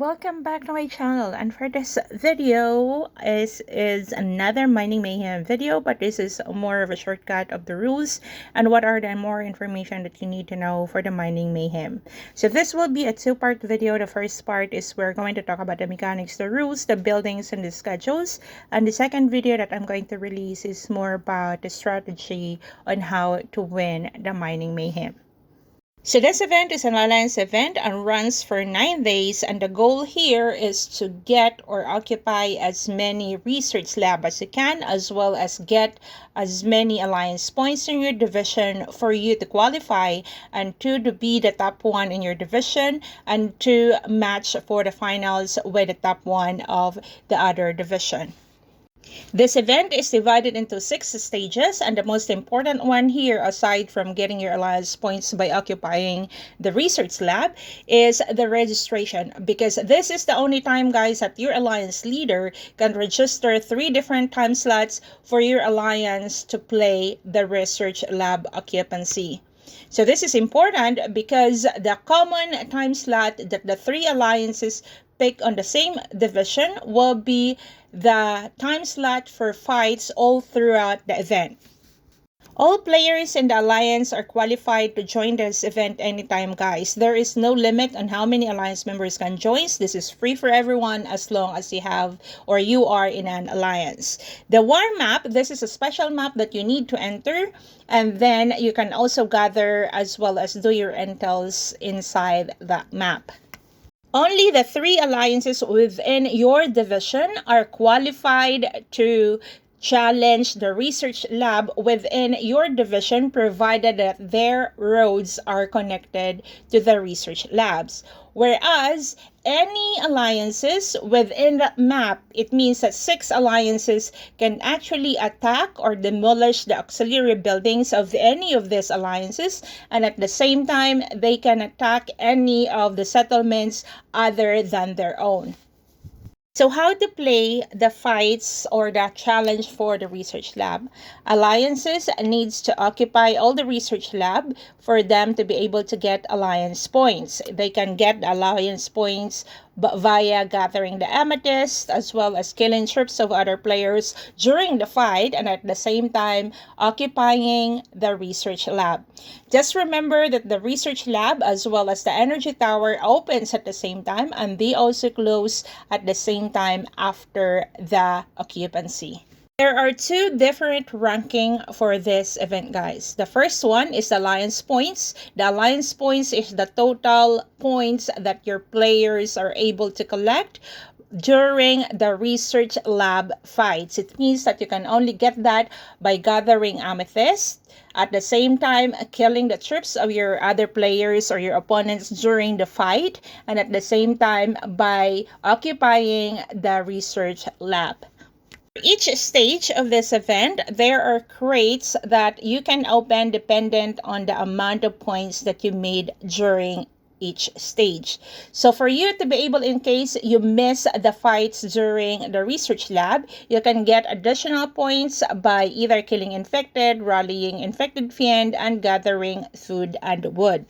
welcome back to my channel. And for this video is another Mining Mayhem video, but this is more of a shortcut of the rules and what are the more information that you need to know for the Mining Mayhem. So this will be a two-part video. The first part is we're going to talk about the mechanics, the rules, the buildings, and the schedules. And the second video that I'm going to release is more about the strategy on how to win the Mining Mayhem. So this event is an alliance event and runs for 9 days, and the goal here is to get or occupy as many research lab as you can, as well as get as many alliance points in your division for you to qualify, and to be the top one in your division, and to match for the finals with the top one of the other division. This event is divided into 6 stages, and the most important one here, aside from getting your alliance points by occupying the research lab, is the registration, because this is the only time, guys, that your alliance leader can register 3 different time slots for your alliance to play the research lab occupancy. So this is important because the common time slot that the 3 alliances pick on the same division will be the time slot for fights all throughout the event. All players in the alliance are qualified to join this event anytime, guys. There is no limit on how many alliance members can join. This is free for everyone as long as you have or you are in an alliance. The war map, this is a special map that you need to enter, and then you can also gather as well as do your intels inside that map. Only the 3 alliances within your division are qualified to challenge the research lab within your division, provided that their roads are connected to the research labs. Whereas any alliances within that map, it means that 6 alliances can actually attack or demolish the auxiliary buildings of any of these alliances, and at the same time they can attack any of the settlements other than their own. So how to play the fights or the challenge for the research lab? Alliances needs to occupy all the research lab for them to be able to get alliance points. They can get alliance points via gathering the amethyst, as well as killing troops of other players during the fight, and at the same time occupying the research lab. Just remember that the research lab as well as the energy tower opens at the same time, and they also close at the same time after the occupancy. There are 2 different ranking for this event, guys. The first one is the alliance points. The alliance points is the total points that your players are able to collect during the research lab fights. It means that you can only get that by gathering amethyst, at the same time killing the troops of your other players or your opponents during the fight, and at the same time by occupying the research lab. For each stage of this event, there are crates that you can open dependent on the amount of points that you made during each stage. So for you to be able, in case you miss the fights during the research lab, you can get additional points by either killing infected, rallying infected fiend, and gathering food and wood.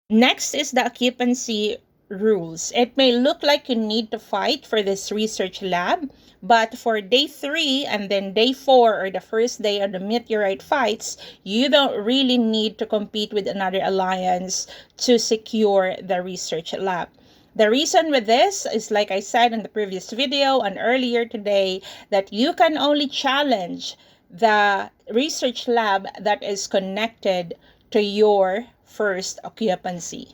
Next is the occupancy rules. It may look like you need to fight for this research lab, but for day 3 and then day 4, or the first day of the meteorite fights, you don't really need to compete with another alliance to secure the research lab. The reason with this is, like I said in the previous video and earlier today, that you can only challenge the research lab that is connected to your first occupancy.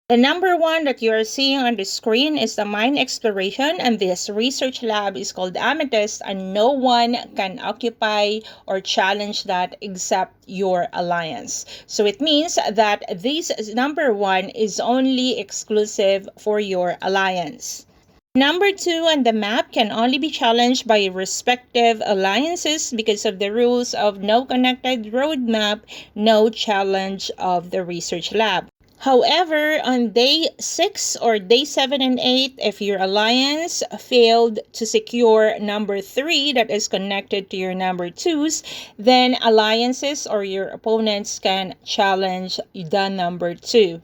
The number 1 that you are seeing on the screen is the mine exploration, and this research lab is called Amethyst, and no one can occupy or challenge that except your alliance. So it means that this number 1 is only exclusive for your alliance. Number 2 on the map can only be challenged by respective alliances because of the rules of no connected roadmap, no challenge of the research lab. However, on day 6 or day 7 and 8, if your alliance failed to secure number 3 that is connected to your number 2s, then alliances or your opponents can challenge the number 2.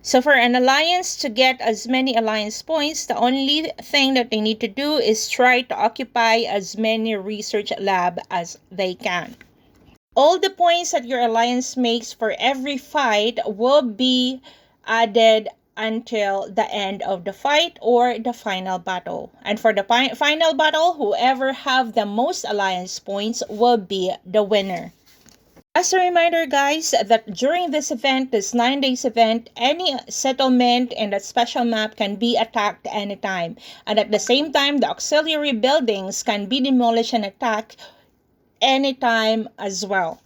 So for an alliance to get as many alliance points, the only thing that they need to do is try to occupy as many research lab as they can. All the points that your alliance makes for every fight will be added until the end of the fight or the final battle. And for the final battle, whoever have the most alliance points will be the winner. As a reminder, guys, that during this event, this 9 days event, any settlement in that special map can be attacked anytime. And at the same time, the auxiliary buildings can be demolished and attacked anytime as well.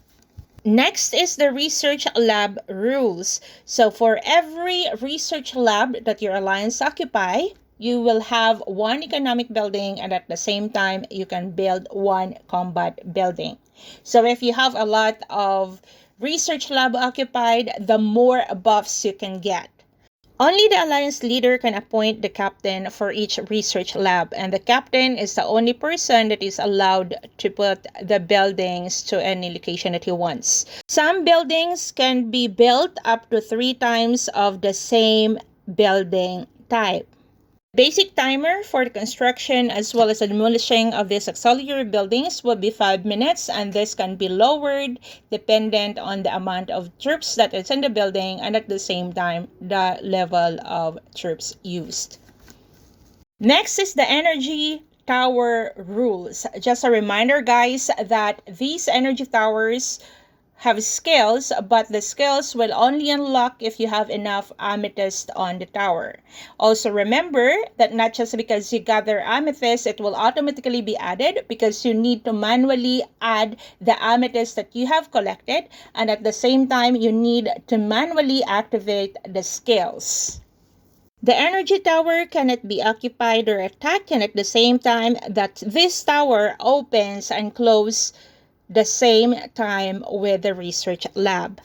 Next is the research lab rules. So for every research lab that your alliance occupy, you will have one economic building, and at the same time, you can build one combat building. So if you have a lot of research lab occupied, the more buffs you can get. Only the alliance leader can appoint the captain for each research lab, and the captain is the only person that is allowed to put the buildings to any location that he wants. Some buildings can be built up to 3 times of the same building type. Basic timer for the construction as well as the demolishing of these auxiliary buildings will be 5 minutes, and this can be lowered dependent on the amount of troops that is in the building and at the same time the level of troops used. Next is the energy tower rules. Just a reminder, guys, that these energy towers have skills, but the skills will only unlock if you have enough amethyst on the tower. Also remember that not just because you gather amethyst, it will automatically be added, because you need to manually add the amethyst that you have collected, and at the same time you need to manually activate the skills. The energy tower cannot be occupied or attacked, and at the same time that this tower opens and closes the same time with the research lab.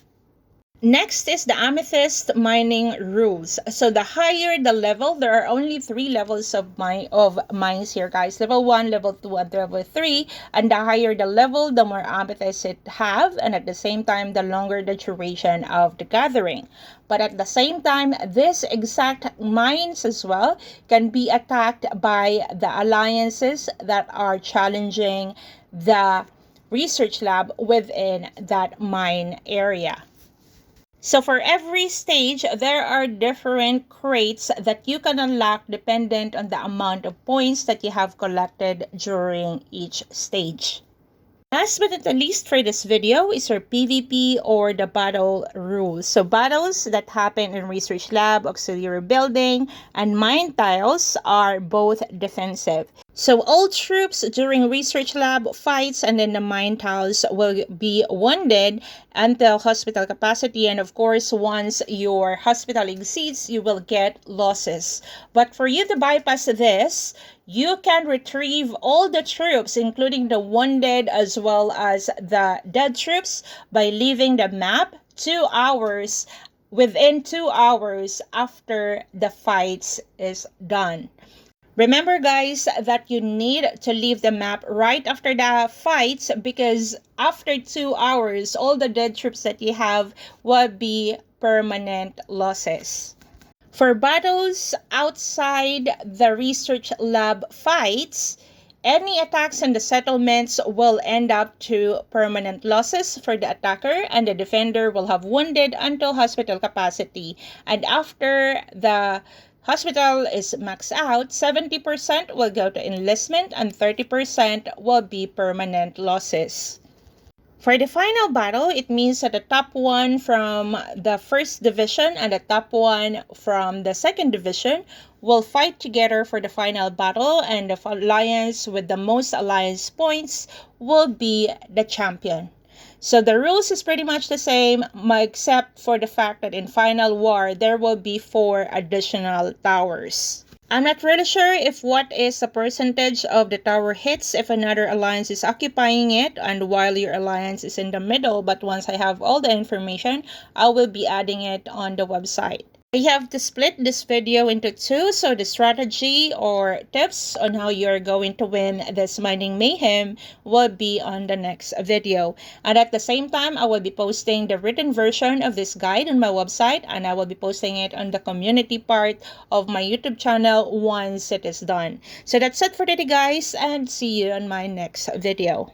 Next is the Amethyst mining rules. So the higher the level, there are only 3 levels of mines here, guys. Level 1, level 2, and level 3. And the higher the level, the more amethyst it have, and at the same time, the longer the duration of the gathering. But at the same time, this exact mines as well can be attacked by the alliances that are challenging the research lab within that mine area. So for every stage, there are different crates that you can unlock dependent on the amount of points that you have collected during each stage. Last but not the least for this video is our PvP or the battle rules. So battles that happen in research lab, auxiliary building, and mine tiles are both defensive. So all troops during research lab fights and then the mine tiles will be wounded until hospital capacity, and of course once your hospital exceeds, you will get losses. But for you to bypass this, you can retrieve all the troops, including the wounded as well as the dead troops, by leaving the map within 2 hours after the fights is done. Remember, guys, that you need to leave the map right after the fights, because after 2 hours, all the dead troops that you have will be permanent losses. For battles outside the research lab fights, any attacks on the settlements will end up to permanent losses for the attacker, and the defender will have wounded until hospital capacity. And after the hospital is maxed out, 70% will go to enlistment and 30% will be permanent losses. For the final battle, it means that the top 1 from the first division and the top 1 from the second division will fight together for the final battle, and the alliance with the most alliance points will be the champion. So the rules is pretty much the same, except for the fact that in Final War, there will be 4 additional towers. I'm not really sure if what is the percentage of the tower hits if another alliance is occupying it and while your alliance is in the middle, but once I have all the information, I will be adding it on the website. I have to split this video into two, so the strategy or tips on how you're going to win this Mining Mayhem will be on the next video. And at the same time, I will be posting the written version of this guide on my website, and I will be posting it on the community part of my YouTube channel once it is done. So that's it for today, guys, and see you on my next video.